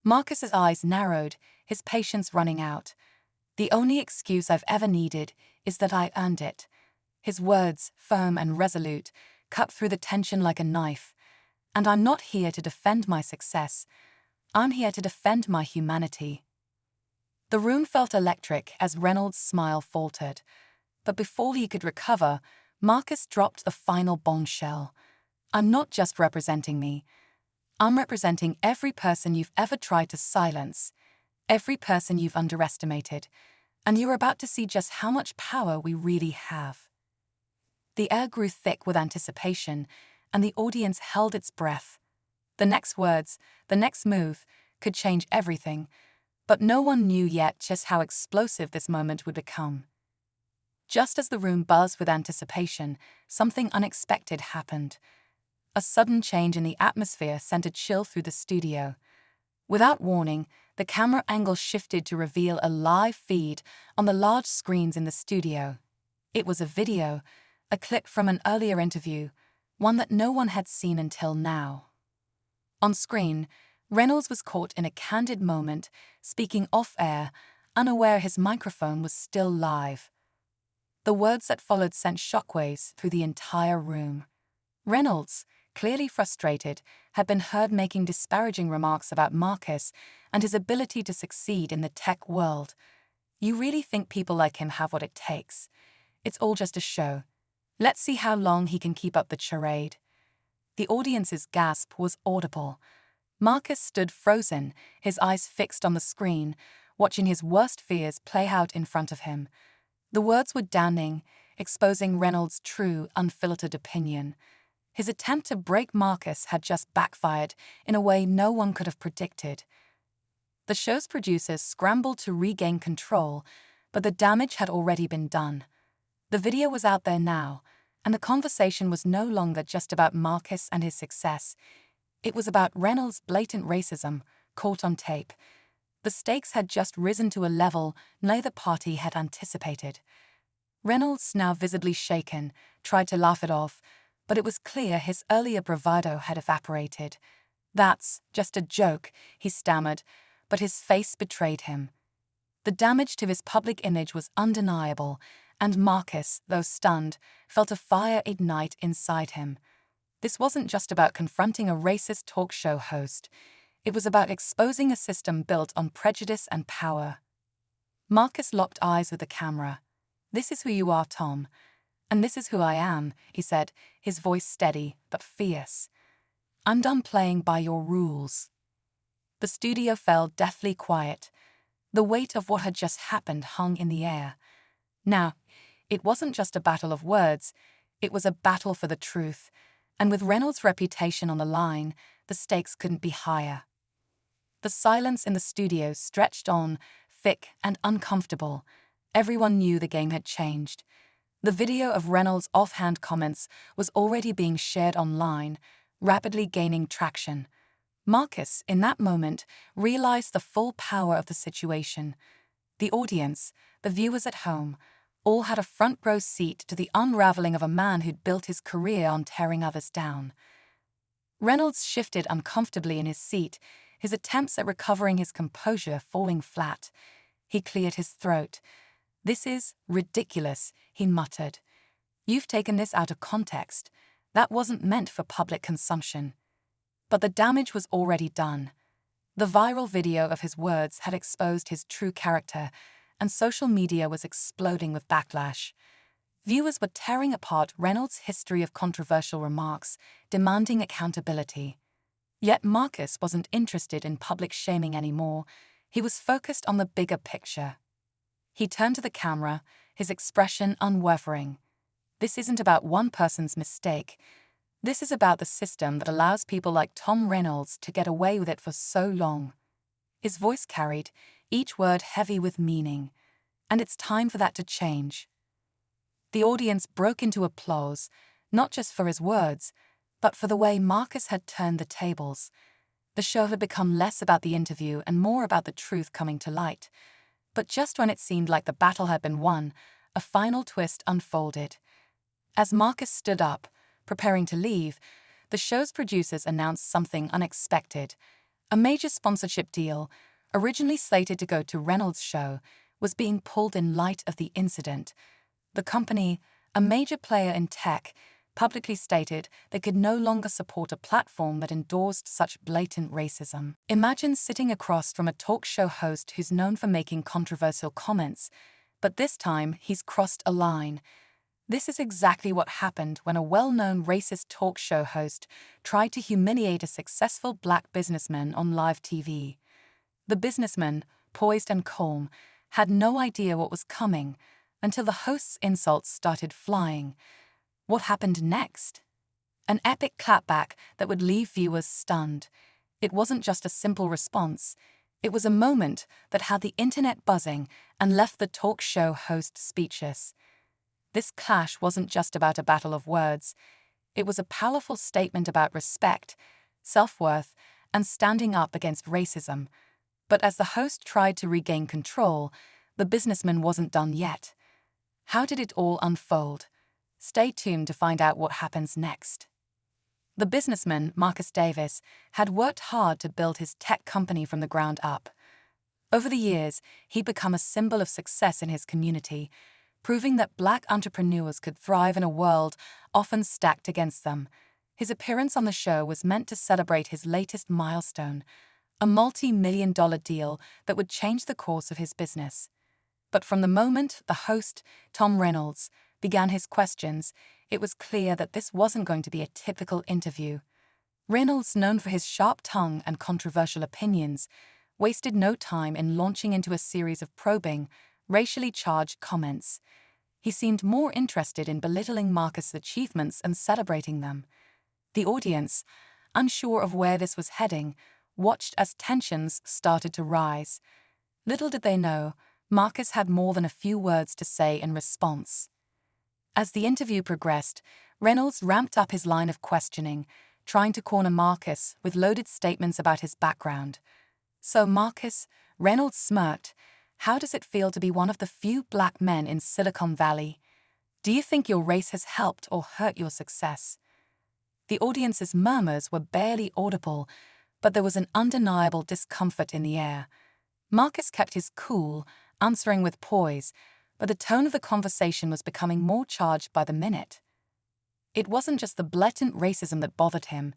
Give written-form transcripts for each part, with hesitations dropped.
Marcus's eyes narrowed, his patience running out. "The only excuse I've ever needed is that I earned it." His words, firm and resolute, cut through the tension like a knife. "And I'm not here to defend my success. I'm here to defend my humanity." The room felt electric as Reynolds' smile faltered. But before he could recover, Marcus dropped the final bombshell. "I'm not just representing me. I'm representing every person you've ever tried to silence, every person you've underestimated, and you're about to see just how much power we really have." The air grew thick with anticipation, and the audience held its breath. The next words, the next move, could change everything, but no one knew yet just how explosive this moment would become. Just as the room buzzed with anticipation, something unexpected happened. A sudden change in the atmosphere sent a chill through the studio. Without warning, the camera angle shifted to reveal a live feed on the large screens in the studio. It was a video, a clip from an earlier interview, one that no one had seen until now. On screen, Reynolds was caught in a candid moment, speaking off-air, unaware his microphone was still live. The words that followed sent shockwaves through the entire room. Reynolds, clearly frustrated, had been heard making disparaging remarks about Marcus and his ability to succeed in the tech world. "You really think people like him have what it takes? It's all just a show. Let's see how long he can keep up the charade." The audience's gasp was audible. Marcus stood frozen, his eyes fixed on the screen, watching his worst fears play out in front of him. The words were damning, exposing Reynolds' true, unfiltered opinion. His attempt to break Marcus had just backfired in a way no one could have predicted. The show's producers scrambled to regain control, but the damage had already been done. The video was out there now, and the conversation was no longer just about Marcus and his success. It was about Reynolds' blatant racism, caught on tape. The stakes had just risen to a level neither party had anticipated. Reynolds, now visibly shaken, tried to laugh it off, but it was clear his earlier bravado had evaporated. "That's just a joke," he stammered, but his face betrayed him. The damage to his public image was undeniable, and Marcus, though stunned, felt a fire ignite inside him. This wasn't just about confronting a racist talk show host. It was about exposing a system built on prejudice and power. Marcus locked eyes with the camera. "This is who you are, Tom. And this is who I am," he said, his voice steady but fierce. "I'm done playing by your rules." The studio fell deathly quiet. The weight of what had just happened hung in the air. Now, it wasn't just a battle of words, it was a battle for the truth, and with Reynolds' reputation on the line, the stakes couldn't be higher. The silence in the studio stretched on, thick and uncomfortable. Everyone knew the game had changed. The video of Reynolds' offhand comments was already being shared online, rapidly gaining traction. Marcus, in that moment, realized the full power of the situation. The audience, the viewers at home, all had a front-row seat to the unraveling of a man who'd built his career on tearing others down. Reynolds shifted uncomfortably in his seat, his attempts at recovering his composure falling flat. He cleared his throat. "This is ridiculous," he muttered. "You've taken this out of context. That wasn't meant for public consumption." But the damage was already done. The viral video of his words had exposed his true character, and social media was exploding with backlash. Viewers were tearing apart Reynolds' history of controversial remarks, demanding accountability. Yet Marcus wasn't interested in public shaming anymore. He was focused on the bigger picture. He turned to the camera, his expression unwavering. "This isn't about one person's mistake. This is about the system that allows people like Tom Reynolds to get away with it for so long." His voice carried, each word heavy with meaning. "And it's time for that to change." The audience broke into applause, not just for his words, but for the way Marcus had turned the tables. The show had become less about the interview and more about the truth coming to light. But just when it seemed like the battle had been won, a final twist unfolded. As Marcus stood up, preparing to leave, the show's producers announced something unexpected. A major sponsorship deal, originally slated to go to Reynolds' show, was being pulled in light of the incident. The company, a major player in tech, publicly stated they could no longer support a platform that endorsed such blatant racism. Imagine sitting across from a talk show host who's known for making controversial comments, but this time he's crossed a line. This is exactly what happened when a well-known racist talk show host tried to humiliate a successful black businessman on live TV. The businessman, poised and calm, had no idea what was coming until the host's insults started flying. What happened next? An epic clapback that would leave viewers stunned. It wasn't just a simple response. It was a moment that had the internet buzzing and left the talk show host speechless. This clash wasn't just about a battle of words. It was a powerful statement about respect, self-worth, and standing up against racism. But as the host tried to regain control, the businessman wasn't done yet. How did it all unfold? Stay tuned to find out what happens next. The businessman, Marcus Davis, had worked hard to build his tech company from the ground up. Over the years, he'd become a symbol of success in his community, proving that black entrepreneurs could thrive in a world often stacked against them. His appearance on the show was meant to celebrate his latest milestone, a multi-million-dollar deal that would change the course of his business. But from the moment the host, Tom Reynolds, began his questions, it was clear that this wasn't going to be a typical interview. Reynolds, known for his sharp tongue and controversial opinions, wasted no time in launching into a series of probing, racially charged comments. He seemed more interested in belittling Marcus' achievements and celebrating them. The audience, unsure of where this was heading, watched as tensions started to rise. Little did they know, Marcus had more than a few words to say in response. As the interview progressed, Reynolds ramped up his line of questioning, trying to corner Marcus with loaded statements about his background. "So, Marcus," Reynolds smirked, "how does it feel to be one of the few black men in Silicon Valley? Do you think your race has helped or hurt your success?" The audience's murmurs were barely audible, but there was an undeniable discomfort in the air. Marcus kept his cool, answering with poise, but the tone of the conversation was becoming more charged by the minute. It wasn't just the blatant racism that bothered him.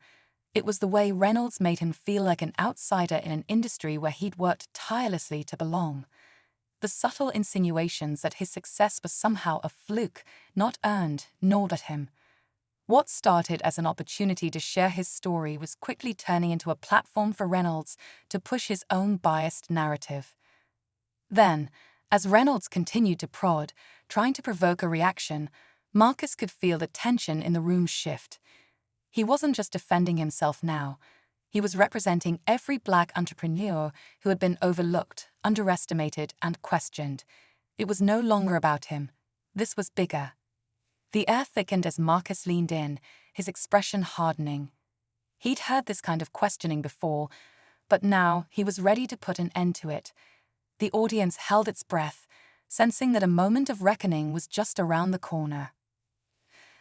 It was the way Reynolds made him feel like an outsider in an industry where he'd worked tirelessly to belong. The subtle insinuations that his success was somehow a fluke, not earned, gnawed at him. What started as an opportunity to share his story was quickly turning into a platform for Reynolds to push his own biased narrative. Then, as Reynolds continued to prod, trying to provoke a reaction, Marcus could feel the tension in the room shift. He wasn't just defending himself now. He was representing every black entrepreneur who had been overlooked, underestimated, and questioned. It was no longer about him. This was bigger. The air thickened as Marcus leaned in, his expression hardening. He'd heard this kind of questioning before, but now he was ready to put an end to it. The audience held its breath, sensing that a moment of reckoning was just around the corner.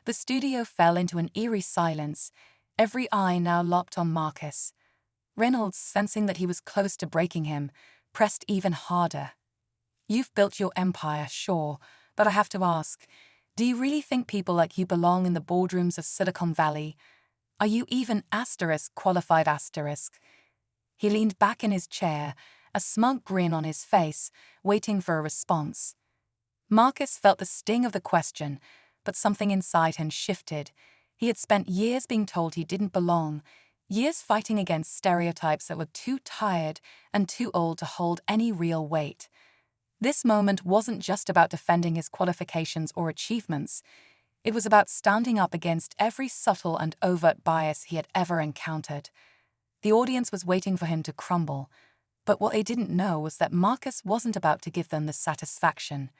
The studio fell into an eerie silence, every eye now locked on Marcus. Reynolds, sensing that he was close to breaking him, pressed even harder. "You've built your empire, sure, but I have to ask, do you really think people like you belong in the boardrooms of Silicon Valley? Are you even *qualified*? He leaned back in his chair, a smug grin on his face, waiting for a response. Marcus felt the sting of the question, but something inside him shifted. He had spent years being told he didn't belong, years fighting against stereotypes that were too tired and too old to hold any real weight. This moment wasn't just about defending his qualifications or achievements. It was about standing up against every subtle and overt bias he had ever encountered. The audience was waiting for him to crumble, but what they didn't know was that Marcus wasn't about to give them the satisfaction.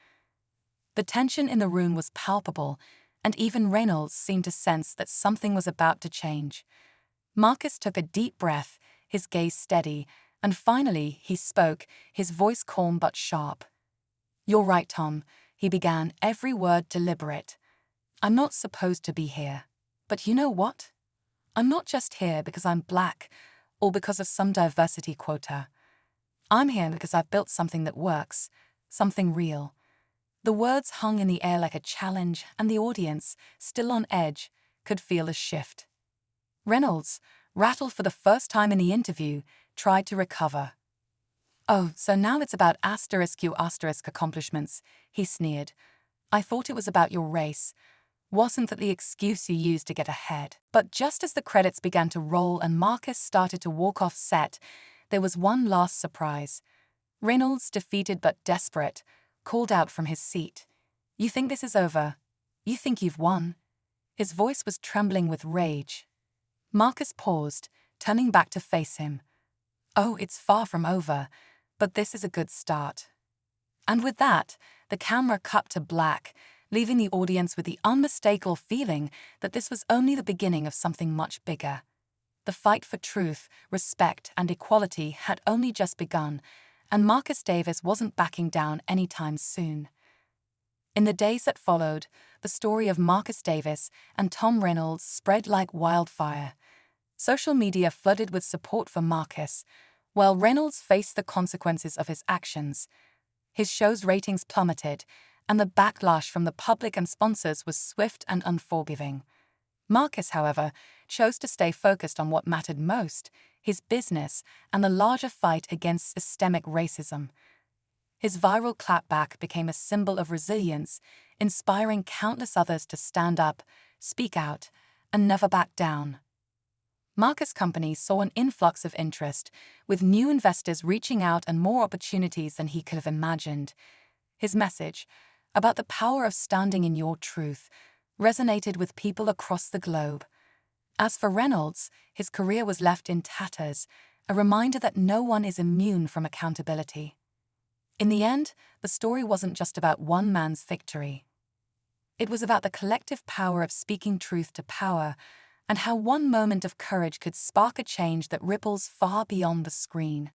The tension in the room was palpable, and even Reynolds seemed to sense that something was about to change. Marcus took a deep breath, his gaze steady, and finally he spoke, his voice calm but sharp. "You're right, Tom," he began, every word deliberate. "I'm not supposed to be here. But you know what? I'm not just here because I'm black, or because of some diversity quota. I'm here because I've built something that works, something real. The words hung in the air like a challenge, and the audience, still on edge, could feel a shift. Reynolds, rattled for the first time in the interview, tried to recover. "Oh, so now it's about *Q** accomplishments," he sneered. "I thought it was about your race. Wasn't that the excuse you used to get ahead?" But just as the credits began to roll and Marcus started to walk off set, there was one last surprise. Reynolds, defeated but desperate, called out from his seat. "You think this is over? You think you've won?" His voice was trembling with rage. Marcus paused, turning back to face him. "Oh, it's far from over, but this is a good start." And with that, the camera cut to black, leaving the audience with the unmistakable feeling that this was only the beginning of something much bigger. The fight for truth, respect, and equality had only just begun, and Marcus Davis wasn't backing down anytime soon. In the days that followed, the story of Marcus Davis and Tom Reynolds spread like wildfire. Social media flooded with support for Marcus, while Reynolds faced the consequences of his actions. His show's ratings plummeted, and the backlash from the public and sponsors was swift and unforgiving. Marcus, however, chose to stay focused on what mattered most, his business and the larger fight against systemic racism. His viral clapback became a symbol of resilience, inspiring countless others to stand up, speak out, and never back down. Marcus' company saw an influx of interest, with new investors reaching out and more opportunities than he could have imagined. His message, about the power of standing in your truth, resonated with people across the globe. As for Reynolds, his career was left in tatters, a reminder that no one is immune from accountability. In the end, the story wasn't just about one man's victory. It was about the collective power of speaking truth to power, and how one moment of courage could spark a change that ripples far beyond the screen.